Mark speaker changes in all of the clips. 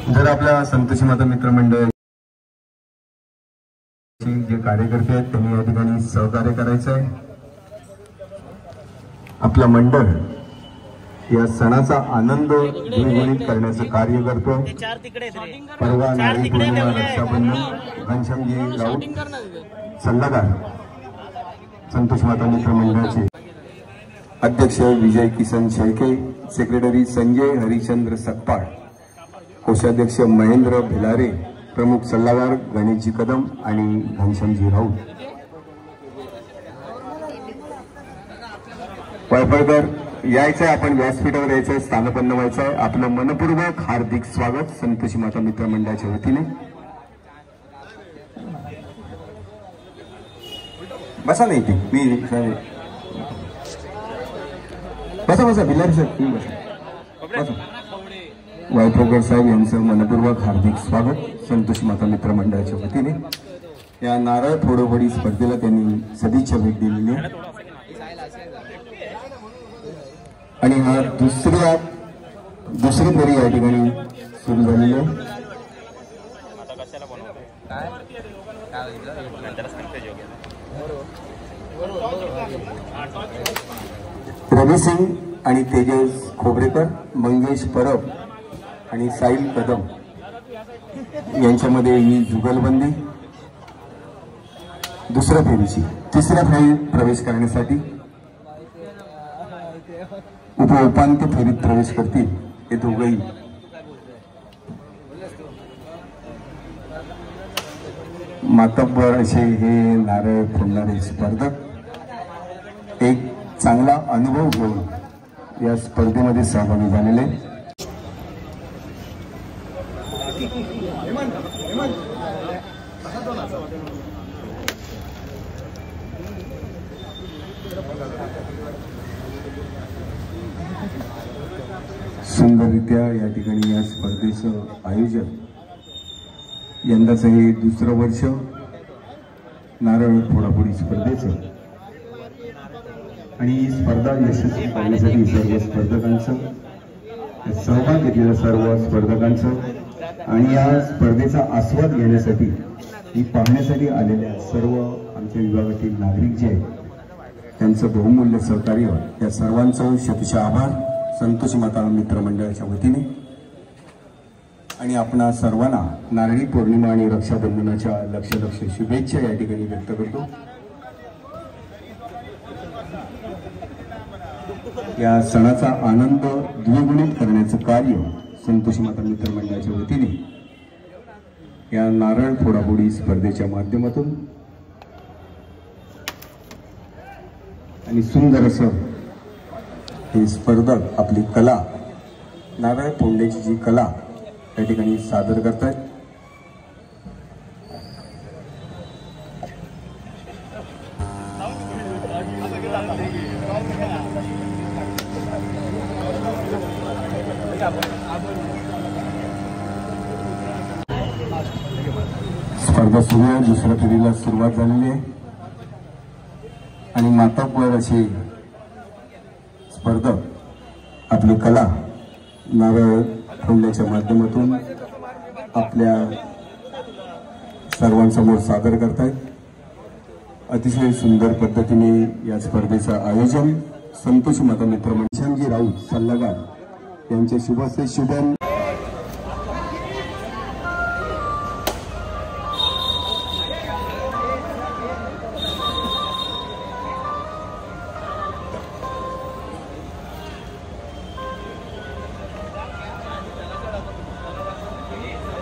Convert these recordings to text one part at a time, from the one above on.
Speaker 1: जर आपल्या संतोषी माता मित्र मंडळ जे कार्यकर्ते आहेत त्यांनी या ठिकाणी सहकार्य करायचं आहे। आपलं मंडळ या सणाचा आनंद द्विगुणित करण्याचं कार्य करतो। परवा नारळी पौर्णिमा, रक्षाबंधन, घनश्यामजी राऊत सल्लागार संतोषी माता मित्र मंडळाचे अध्यक्ष विजय किसन शेळके, सेक्रेटरी संजय हरिचंद्र सकपाळ, कोषाध्यक्ष महेंद्र भिलारे, प्रमुख सल्लागार गणेशजी कदम आणि घनश्यामजी राऊत। पळपळकर यायचंय, आपण व्यासपीठावर यायचंय, स्थानपन्न व्हायचंय। आपलं मनपूर्वक हार्दिक स्वागत संतोषी माता मित्र मंडळाच्या वतीने। बसा नाही ते मी बसा बसा भिलारे साहेब तुम्ही बसा बसा। वायफोकर साहेब यांचं मनपूर्वक हार्दिक स्वागत संतोषी माता मित्र मंडळाच्या वतीने। या नारळ फोडोफोडी स्पर्धेला त्यांनी सदिच्छा भेट दिलेली आहे आणि हा दुसरी फेरी या ठिकाणी सुरू झालेली आहे। रवी सिंग आणि तेजस खोबरेकर, मंगेश परब आणि साहिल कदम यांच्यामध्ये ही जुगलबंदी दुसऱ्या फेरीची। तिसऱ्या फेरीत प्रवेश करण्यासाठी उपउपांत्य फेरीत प्रवेश करतील हे दोघंही। मातब्बर असे हे नारळ फोडणारे स्पर्धक एक चांगला अनुभव घेऊन या स्पर्धेमध्ये सहभागी झालेले। सुंदररित्या या ठिकाणी या स्पर्धेचं आयोजन, यंदाचं हे दुसरं वर्ष नारळ फोडाफोडी स्पर्धेचं आणि ही स्पर्धा यशस्वी करण्यासाठी सर्व स्पर्धकांचं, सहभाग घेतलेल्या सर्व स्पर्धकांचं आणि या स्पर्धेचा आस्वाद घेण्यासाठी ही पाहण्यासाठी आलेल्या सर्व आमच्या विभागातील नागरिक जे आहेत त्यांचं बहुमूल्य सहकार्य, या सर्वांचं शतशः आभार संतोषी माता मित्र मंडळाच्या वतीने। आणि आपणा सर्वांना नारळी पौर्णिमा आणि रक्षाबंधनाच्या लक्ष शुभेच्छा या ठिकाणी व्यक्त करतो। या सणाचा आनंद द्विगुणित करण्याचं कार्य संतोषी माता मित्र मंडळाच्या वतीने या नारळ फोडाफोडी स्पर्धेच्या माध्यमातून आणि सुंदर असं हे स्पर्धक आपली कला, नारळ फोडण्याची जी कला या ठिकाणी सादर करतायत। स्पर्धा सुरू आहे, दुसऱ्या फेरीला सुरुवात झालेली आहे आणि मातब्बर असे स्पर्धक आपली कला नारळ फोडण्याच्या माध्यमातून आपल्या सर्वांसमोर सादर करतायत। अतिशय सुंदर पद्धतीने या स्पर्धेचं आयोजन संतोषी माता मित्र मंडळाचे राऊत सल्लागार यांचे शुभस्ते शुभम।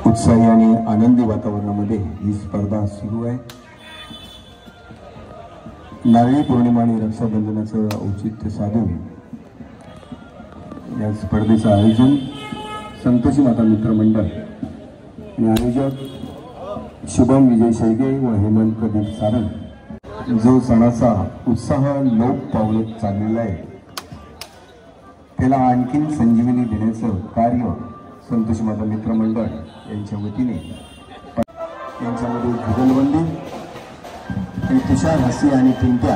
Speaker 1: उत्साही आणि आनंदी वातावरणामध्ये ही स्पर्धा सुरू आहे। नारळी पौर्णिमा आणि रक्षाबंधनाचं औचित्य साधून या स्पर्धेचं आयोजन संतोषी माता मित्र मंडळ आणि आयोजक शुभम विजय शेळके व हेमंत प्रदीप सारंग, जो सणाचा उत्साह लोप पावत चाललेला आहे त्याला आणखीन संजीवनी देण्याचं कार्य संतोषी माता मित्र मंडळ यांच्या वतीने यांच्यामध्ये जुगलबंदी आणि तुषार हसी आणि पिंट्या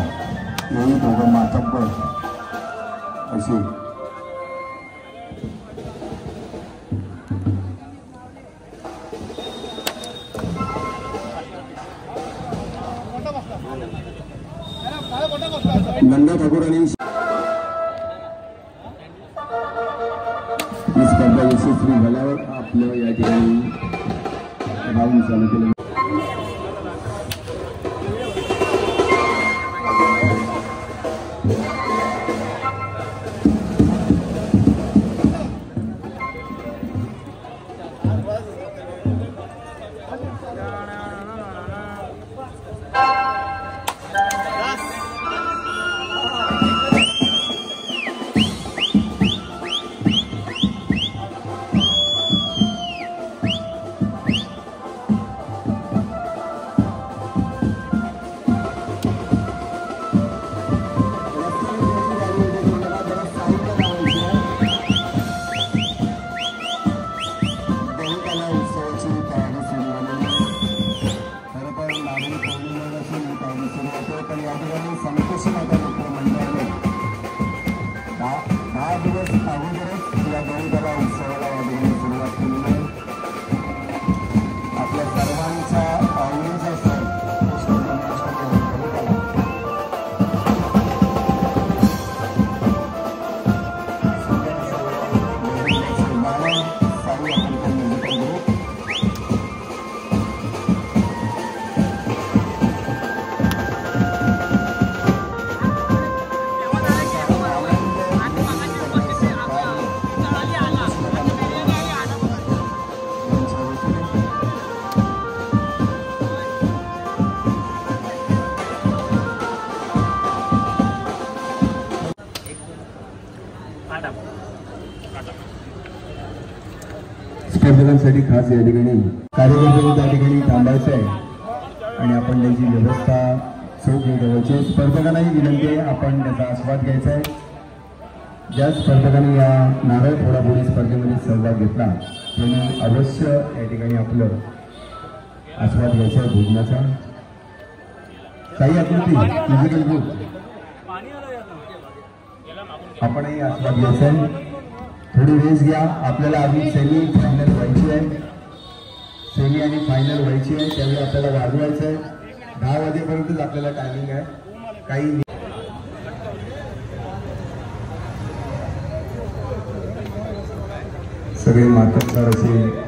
Speaker 1: हेही दोघं मातब्बर असे नंदा ठाकूर आणि ही स्पर्धा यशस्वी झाल्यावर आपलं या ठिकाणी राऊंड चालू केलं. स्पर्धकांसाठी खास या ठिकाणी कार्यकर्त्यांनी त्या ठिकाणी थांबायचं आहे आणि आपण त्याची व्यवस्था चौकी ठेवायची. स्पर्धकांनाही विनंती आहे आपण त्याचा आस्वाद घ्यायचा आहे. ज्या स्पर्धकांनी या नारळ फोडाफोडी स्पर्धेमध्ये सहभाग घेतला त्यांनी अवश्य या ठिकाणी आपलं आस्वाद घ्यायचा आहे भोजनाचा. काही आकृती म्युझिकल ग्रुप आपणही आस्वाद घ्यायचा आहे. थोडी रेस घ्या. आपल्याला आधी सेमी फायनल व्हायची आहे. सेमी आणि फायनल व्हायची आहे त्यावेळी आपल्याला वाजवायचं आहे. 10 वाजेपर्यंतच आपल्याला टायमिंग आहे. काही सगळे मातब्बर असे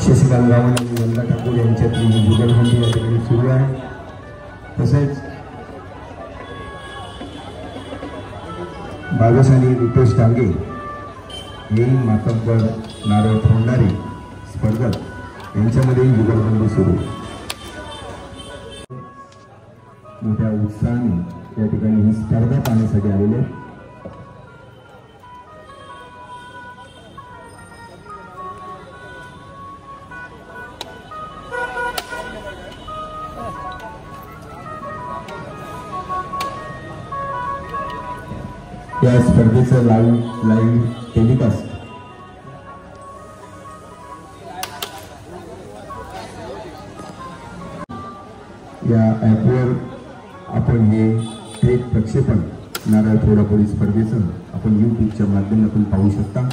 Speaker 1: शशिकांत गावंड आणि नंदा ठाकूर यांच्यातली जुगलबंदी या ठिकाणी सुरू आहे. तसेच बागस आणि रुपेश टांगे हे मातब्बर नारळ फोडणारी स्पर्धक यांच्यामध्ये जुगलबंदी सुरू. मोठ्या उत्साहाने या ठिकाणी ही स्पर्धा पाहण्यासाठी आलेले. या स्पर्धेचं लाईव्ह टेलिकास्ट या ॲपवर आपण हे थेट प्रक्षेपण नारळ फोडाफोडी स्पर्धेचं आपण यूट्यूबच्या माध्यमातून पाहू शकता.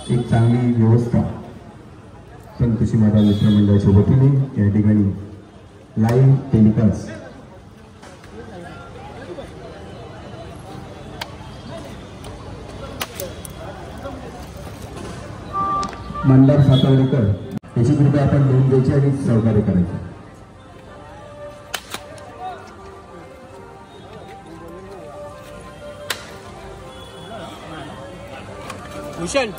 Speaker 1: एक चांगली व्यवस्था संतोषी माता मित्र मंडळाच्या वतीने या ठिकाणी लाईव्ह टेलिकास्ट मंदार सातवडेकर याची कृपया आपण नोंद द्यायची आणि सहकार्य करायचे.
Speaker 2: भूषण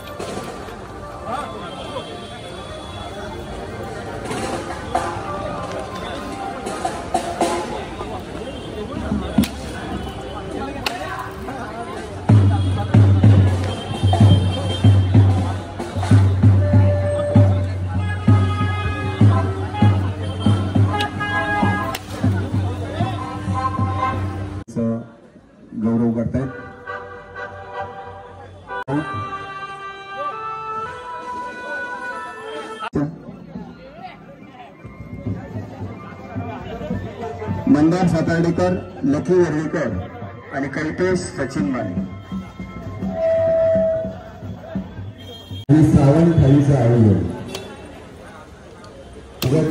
Speaker 1: गौरव करतायत. मंदार सातार्डेकर, लकी वर्णीकर आणि कल्पेश सचिन माने आणि श्रावण थाळीचं आयोजन.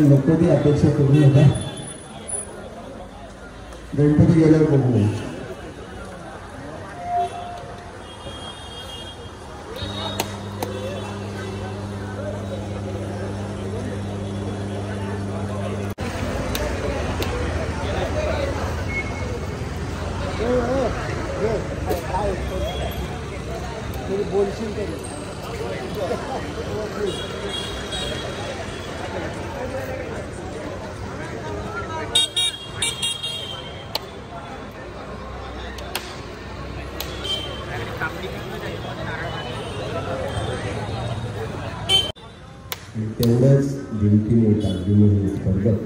Speaker 1: नको ती अपेक्षा करू नका, गणपती गेल्यावर बघू. तेवढंच जिंकून येतात विनोदी स्पर्धक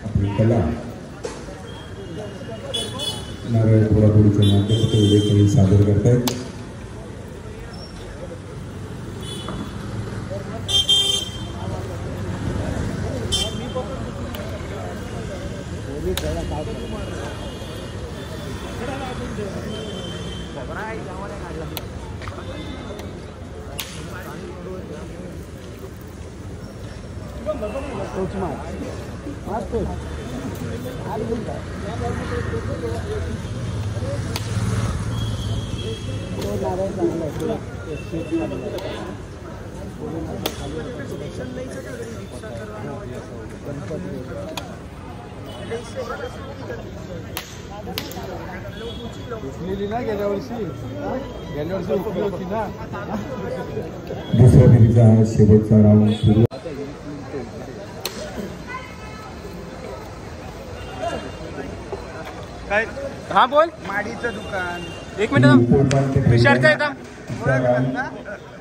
Speaker 1: आपली कला नारळ फोडाफोडीच्या माध्यमातून उद्या सादर करतायत. दुसऱ्या फेरीचा हा शेवटचा राऊंड सुरू.
Speaker 2: काय हा बोल.
Speaker 3: माडीचं दुकान.
Speaker 2: एक मिनिट विचारता येता.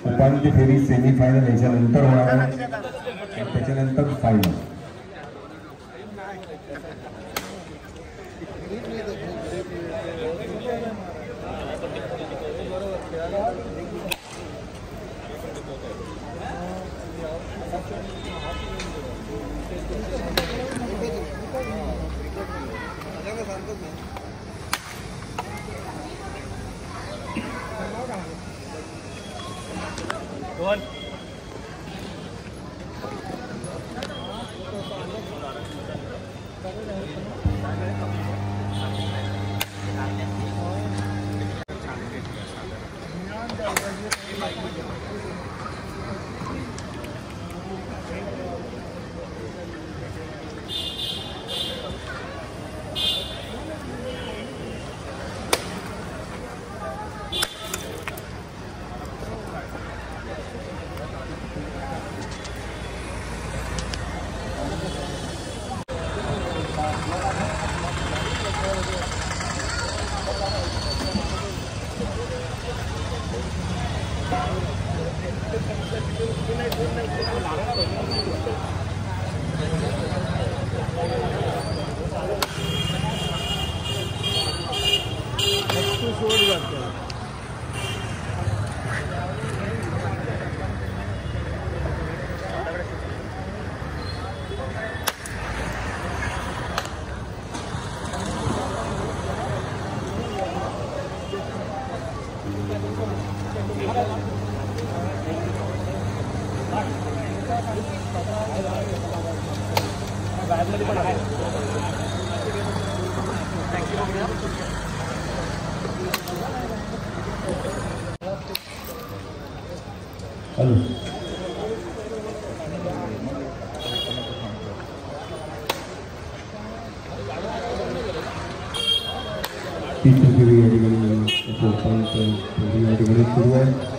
Speaker 1: उपांत्य फेरी सेमीफायनल याच्यानंतर होणार आहे, त्याच्यानंतर फायनल. तिसरी फेरी या ठिकाणी सुरू आहे.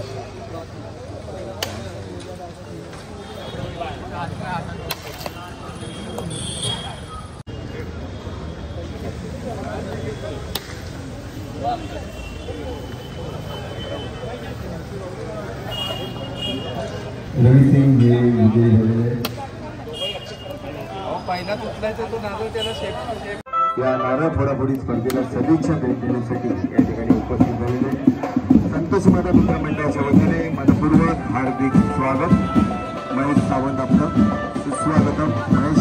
Speaker 1: रवी सिंग हे विजयी झालेले.
Speaker 3: पहिला तुटलायचा तो नारळ त्याला शेप.
Speaker 1: या नारळ फोडाफोडी स्पर्धेला सदिच्छा भेट देण्यासाठी या ठिकाणी उपस्थित झालेले संतोष माता मित्र मंडळाच्या वतीने मनपूर्वक हार्दिक स्वागत. महेश सावंत आपलं सुस्वागतम. महेश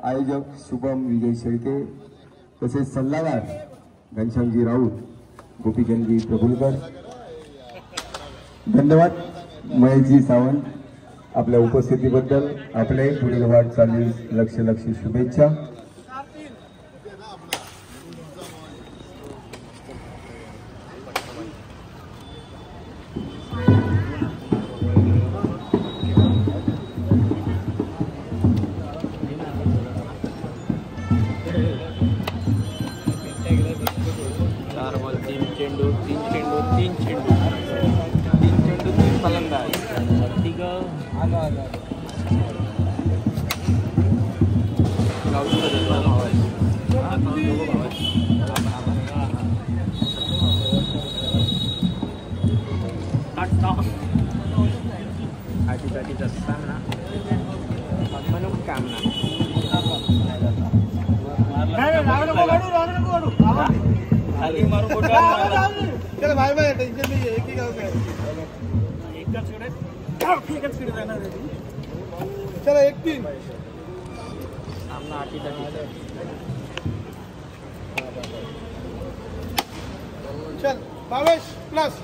Speaker 1: आयोजक शुभम विजय शेळके तसेच सल्लागार घनश्यामजी राऊत, गोपीचंदजी प्रभुलकर, धन्यवाद महेशजी सावंत आपल्या उपस्थितीबद्दल. आपले पुढील वाटचालीस लक्ष शुभेच्छा.
Speaker 3: चला 1-3 चल 22+.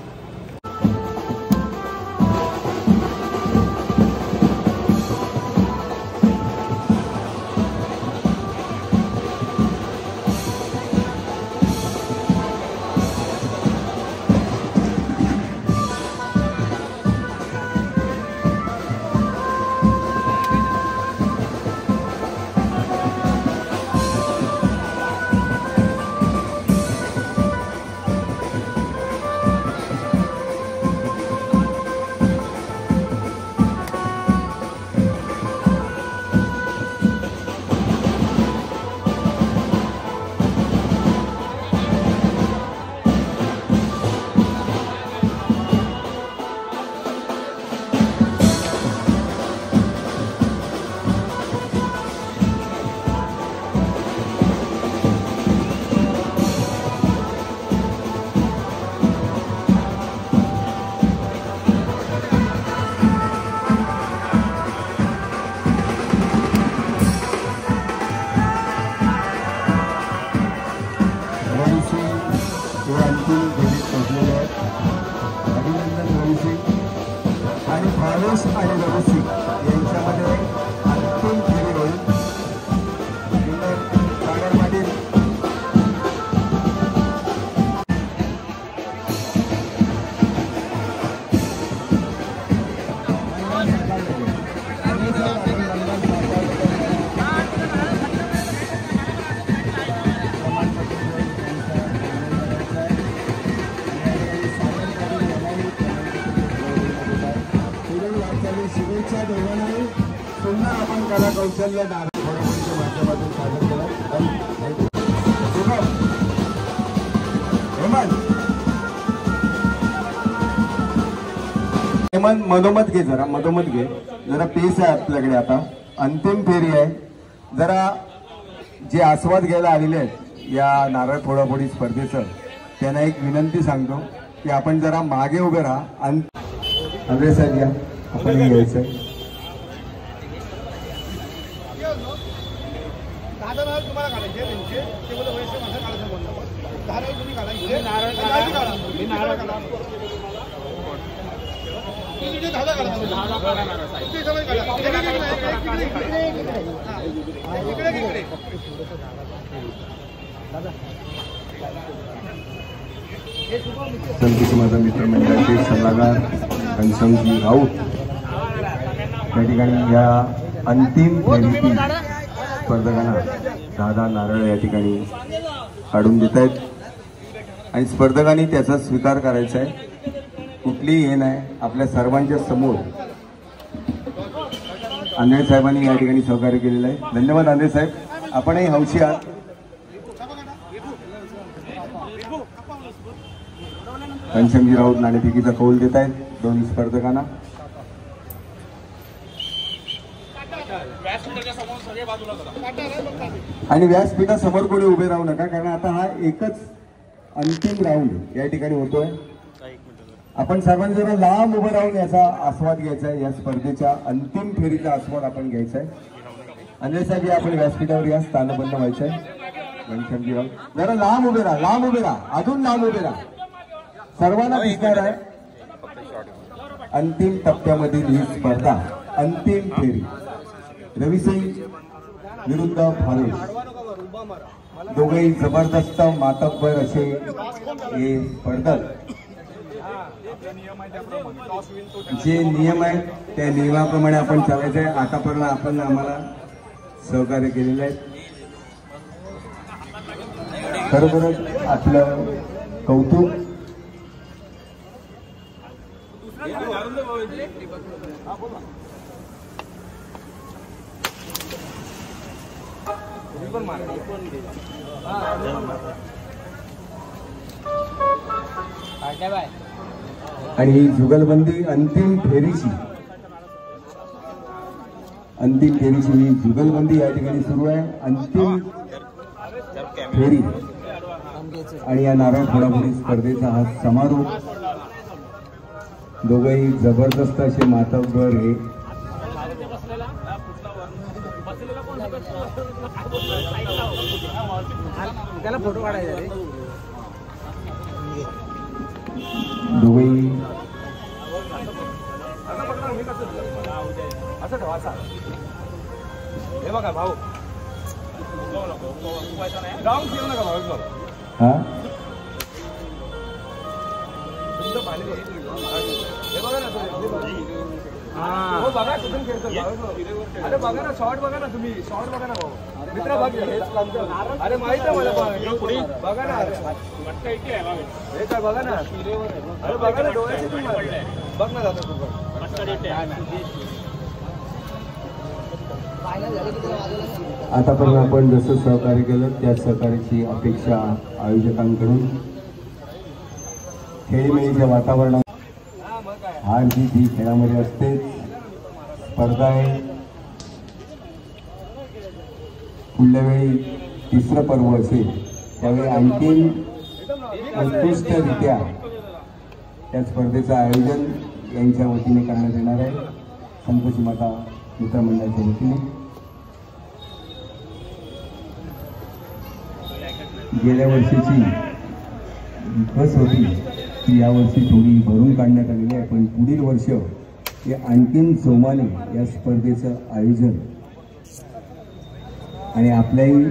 Speaker 3: पुन्हा आपण कला कौशल्य नारायणच्या माध्यमातून सादर केलं. हेमंत मधोमध घे, जरा मधोमध घे, जरा पेस आहे आपल्याकडे. आता अंतिम फेरी आहे. जरा जे आस्वाद घ्यायला आलेले आहेत या नारळ फोडाफोडी स्पर्धेचं, त्यांना एक विनंती सांगतो की आपण जरा मागे उभे राहा. अग्रे साहेब या, आपण यायचं. तुम्हाला काढायचे ते बोलतो वैसे माझं काढायचं बोलतो 10 तुम्ही काढायचे नारळ काढा. मी नारळ काढा. तुम्ही 10 काढा. 10 काढा. ते सगळे काढा. इकडे
Speaker 1: संतोषी माझा मित्रमंडळाचे सल्लागार घनश्यामजी राऊत त्या ठिकाणी या अंतिम फेरीतील स्पर्धकांना 10 नारळ या ठिकाणी काढून देत आहेत आणि स्पर्धकांनी त्याचा स्वीकार करायचा आहे. कुठलीही हे नाही, आपल्या सर्वांच्या समोर आंधळे साहेबांनी या ठिकाणी सहकार्य केलेलं आहे. धन्यवाद आंधळे साहेब, आपणही हौशी आहात. घनश्यामजी राऊत नाणेफेकीचा कौल देत आहेत दोन्ही स्पर्धकांना. आणि व्यासपीठासमोर कोणी उभे राहू नका, कारण आता हा एकच अंतिम राऊंड या ठिकाणी होतोय. आपण सर्वांनी जरा लांब उभं राहून याचा आस्वाद घ्यायचा आहे. या स्पर्धेच्या अंतिम फेरीचा आस्वाद आपण घ्यायचा आहे.
Speaker 3: अंजय साहेब या आपण व्यासपीठावर या, स्थानबंद व्हायचंय. घनश्यामजीराव जरा लांब उभे राहा, लांब उभे राहा, अजून लांब उभे राहा, सर्वांना दिसणार आहे. अंतिम टप्प्यामधील ही स्पर्धा, अंतिम फेरी. रविसिंग विरुद्ध भावेश, दोघेही जबरदस्त मातब्बर असे हे स्पर्धक. जे नियम आहेत त्या नियमाप्रमाणे आपण चालायचं आहे. आतापर्यंत आपण आम्हाला सहकार्य केलेलं आहे, खरोखरच आपलं कौतुक. आणि ही जुगलबंदी अंतिम फेरीची ही जुगलबंदी या ठिकाणी सुरू आहे. अंतिम फेरी आणि या नारळ फोडाफोडी स्पर्धेचा हा समारोप. दोघेही जबरदस्त असे मातब्बर हे
Speaker 2: त्याला फोटो काढायचा रे.
Speaker 3: दोघेही
Speaker 2: हे बघा भाऊ, राऊंड घेऊ नका भाऊ.
Speaker 3: हा
Speaker 2: हे बघा ना बघा कुठून खेळतो. अरे बघा ना शॉर्ट, बघा ना तुम्ही शॉर्ट बघा ना भाऊ. मित्र बघ, अरे माहित आहे मला. बघा ना हे काय, बघा ना. अरे बघा ना डोळ्याचे बघ ना जातो तू.
Speaker 3: आतापर्यंत आपण जसं सहकार्य केलं त्या सहकार्याची अपेक्षा आयोजकांकडून. खेळीमेळीच्या वातावरणात हार जीत ही खेळामध्ये असते. स्पर्धा आहे, पुढल्या वेळी तिसरं पर्व असेल त्यावेळी आणखी उत्कृष्टरित्या त्या स्पर्धेचं आयोजन यांच्या वतीने करण्यात येणार आहे, संतोषी माता मित्रमंडळाच्या वतीने. गेल्या वर्षीची बस होती ती यावर्षी थोडी भरून काढण्यात आलेली आहे, पण पुढील वर्ष हे आणखीन जोमाने या स्पर्धेचं आयोजन आणि आपल्याही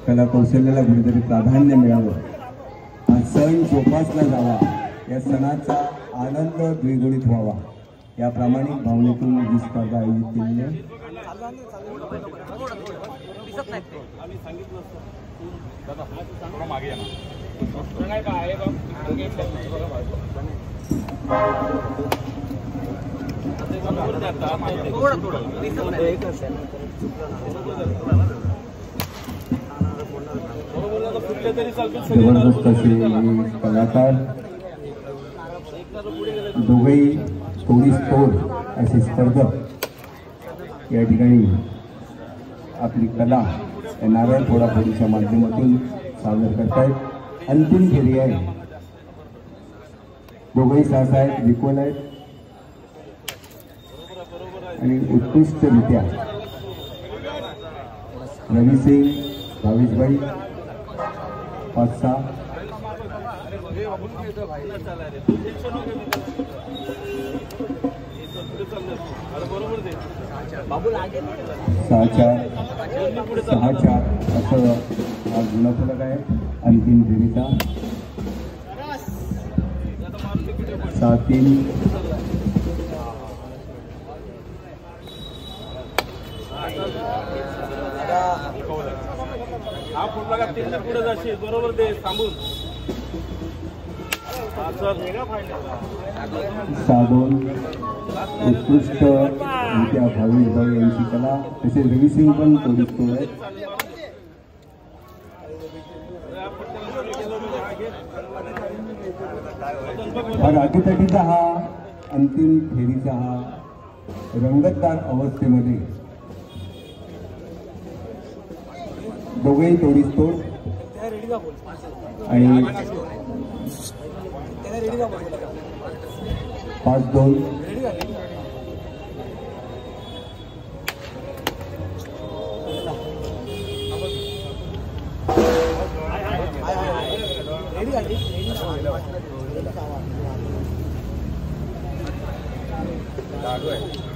Speaker 3: कला कौशल्याला कुठेतरी प्राधान्य मिळावं, हा सण जोपासला जावा, या सणाचा आनंद द्विगुणित व्हावा या प्रामाणिक भावनेतून ही स्पर्धा आयोजित केलेली आहे. जबरदस्त असे कलाकार, दोघेही थोडी तोड असे स्पर्धक या ठिकाणी आपली कला नारळ फोडाफोडीच्या माध्यमातून सादर करतायत. अंतिम फेरी आहे, दोघेही सहसा आहेत, विकोल आहेत आणि उत्कृष्टरित्या रविसिंग, भावेशभाई 5-6 6-4 असं हा गुणफलक आहे अंतिम फेरीचा. 6-3
Speaker 2: हा फुटला का 3 पुढे जाशील बरोबर ते थांबून.
Speaker 3: 6-2 उत्कृष्टरित्या भावेशभाई यांची कला, तसेच रविसिंग पण थोडीच तोड आहे. फार अटीतटीचा हा अंतिम फेरीचा हा रंगतदार अवस्थेमध्ये दोघेही तोडीस तोड आणि 5-2
Speaker 2: लाडू आहे.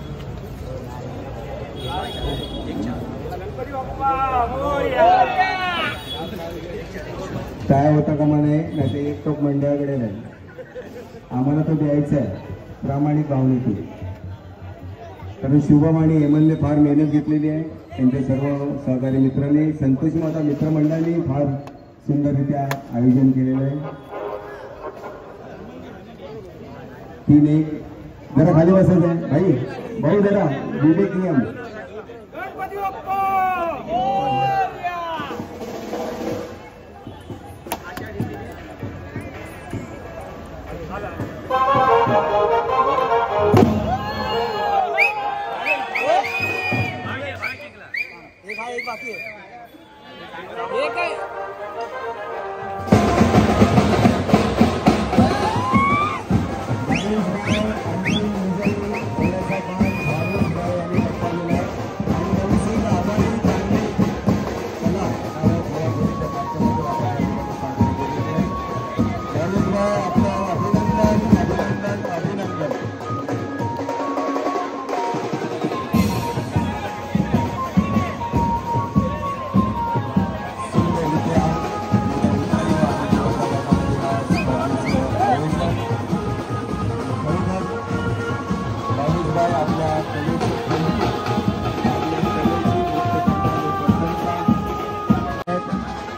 Speaker 3: काय होता कामा नाही ते एक टोक मंडळाकडे नाही, आम्हाला तो द्यायचा आहे प्रामाणिक भावनेतून. कारण शुभम आणि हेमंतने फार मेहनत घेतलेली आहे. त्यांच्या सर्व सहकारी मित्रांनी, संतोषी माता मित्रमंडळाने फार सुंदररित्या आयोजन केलेलं आहे. 3-1 जरा खाली बसायचं आहे भाई, भाऊ जरा विवेक नियम.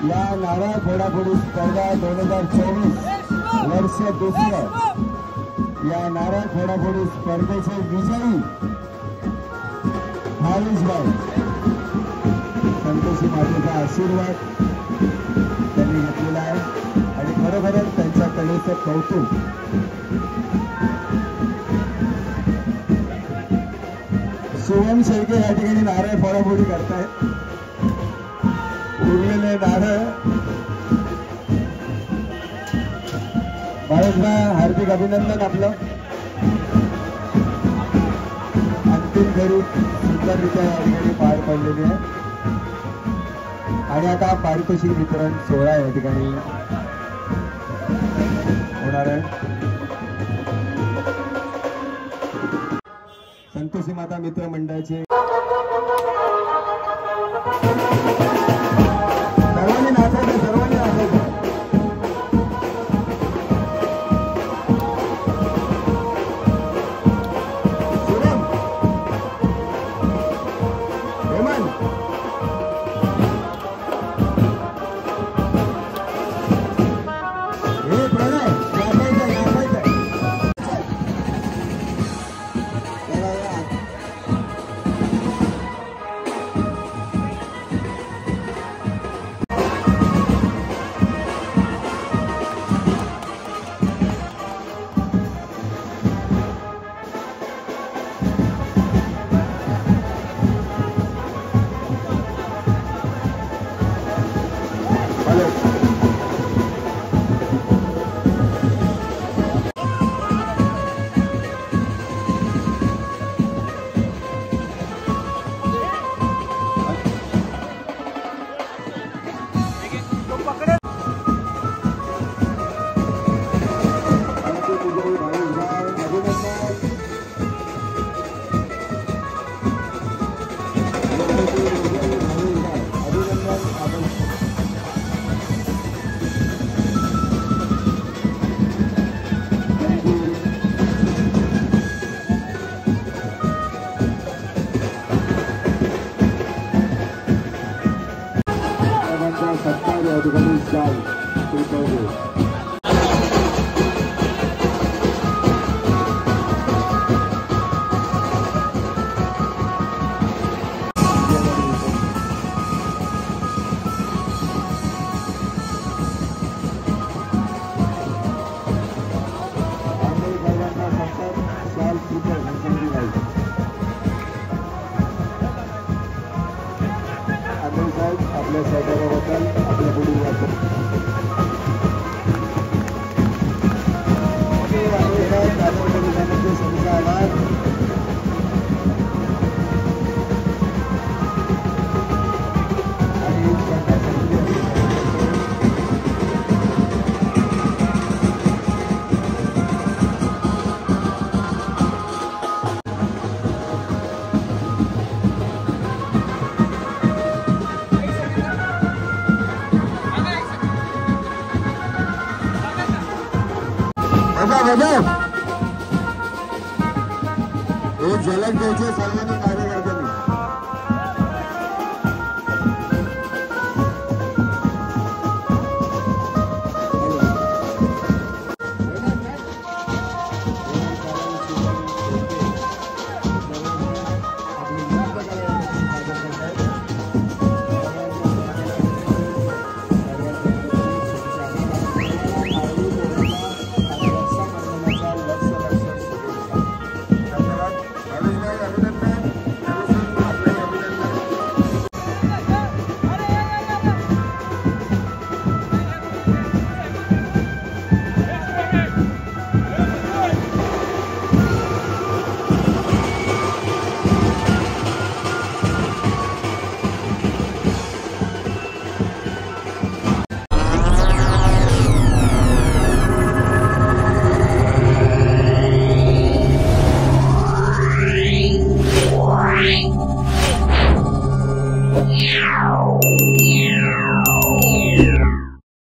Speaker 3: या नारळ फोडाफोडी स्पर्धा 2024 वर्ष दुसरं. या नारळ फोडाफोडी स्पर्धेचे विजयी भावेशभाई, संतोषी मातेचा आशीर्वाद त्यांनी घेतलेला आहे आणि खरोखरच त्यांच्या कलेचं कौतुक. शिवम शेळके या ठिकाणी नारळ फोडाफोडी करतायत. उरलेले नारळ भावेशभाई, हार्दिक अभिनंदन. आपलं अंतिम फेरी सुंदररित्या या ठिकाणी पार पडलेली आहे आणि आता पारितोषिक वितरण सोहळा या ठिकाणी होणार आहे. संतोषी माता मित्र मंडळाचे सर्वांनी नाचायचं, सर्वांनी नाचायचं. शुभम, हेमंत, हे प्रणय, नाचायचं नाचायचं. आपल्या सहकार्याबद्दल आपल्या पुढील हे झलक द्यायचे सर्वांनी